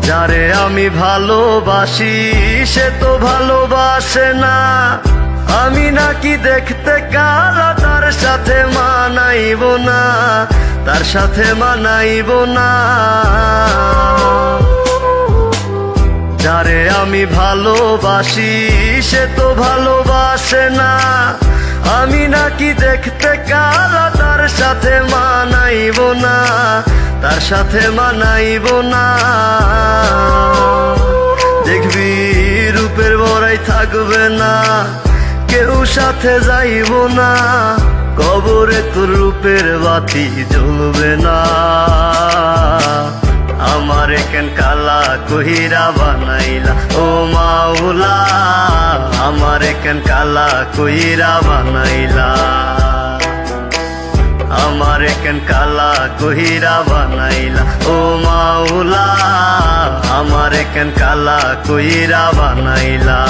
যারে আমি ভালোবাসি সে তো ভালোবাসে না, আমি নাকি দেখতে কালা, তার সাথে মানাইব না, তার সাথে মানাইব না। যারে আমি ভালোবাসি সে তো ভালোবাসে না, আমি নাকি দেখতে কালা, তার সাথে মানাইব না, তার সাথে মানাইব না। দেখবি রূপের বড়াই থাকবে না, কেউ সাথে যাইব না, কবরে তোর রূপের বাতি জ্বলবে না। আমারে কেন কালা কহিরা বানাইলা ও মাওলা, আমারে কেন কালা কহিরা বানাইলা, আমারে কেন কালা কহিরা বানাইলা ও মাওলা, আমারে কেন কালা কহিরা বানাইলা।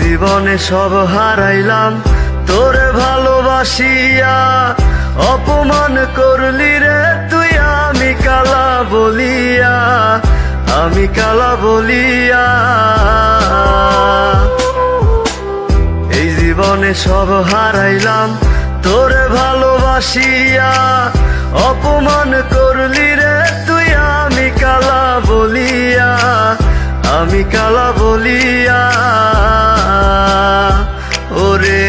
জীবনে সব হারাইলাম তোরে ভালোবাসিয়া, অপমান করলি রে তুই আমি কালা বলিয়া, আমি কালা বলিয়া। এই জীবনে সব হারাইলাম তোরে ভালোবাসিয়া, অপমান করলি রে তুই আমি কালা বলিয়া, আমি কালা বলিয়া। ওরে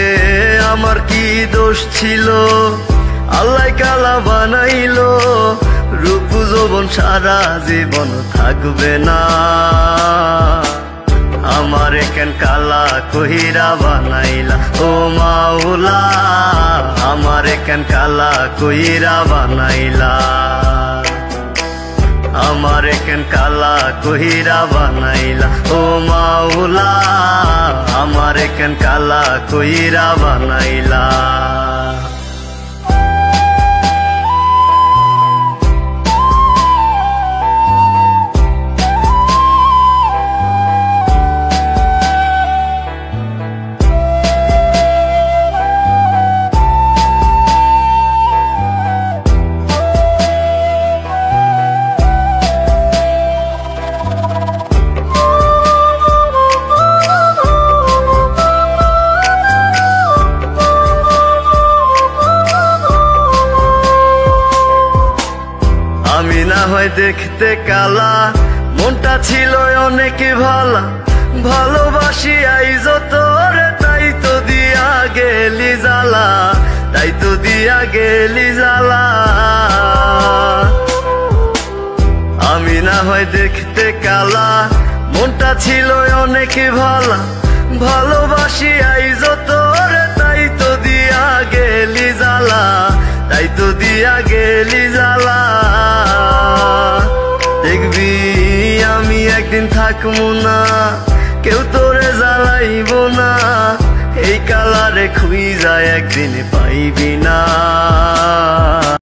আমার কি দোষ ছিল, আল্লাহ কালা বানাইলো, রূপ যৌবন সারা জীবন থাকবে না। আমারে কেন কালা কহিরা বানাইলা ও মাওলা, আমারে কেন কালা কহিরা বানাইলা, আমারে কেন কালা কহিরা বানাইলা ও মাওলা, আমারে কেন কালা কহিরা বানাইলা। আমি না হয় দেখতে কালা, মনটা ছিল অনেক ভালা, ভালোবাসি আইজ তোরে তাই তো দিয়া গেলি জ্বালা, তাই তো দিয়া গেলি জ্বালা। আমি না হয় দেখতে কালা, মনটা ছিল অনেক ভালা, ভালোবাসি আইজ তোরে তাই তো দিয়া গেলি জ্বালা, তাই তো দিয়া গেলি জ্বালা। দেখবি আমি একদিন থাকবো না, কেউ তোরে জ্বালাইব না, এই কালারে খুঁজা একদিন পাইবি না।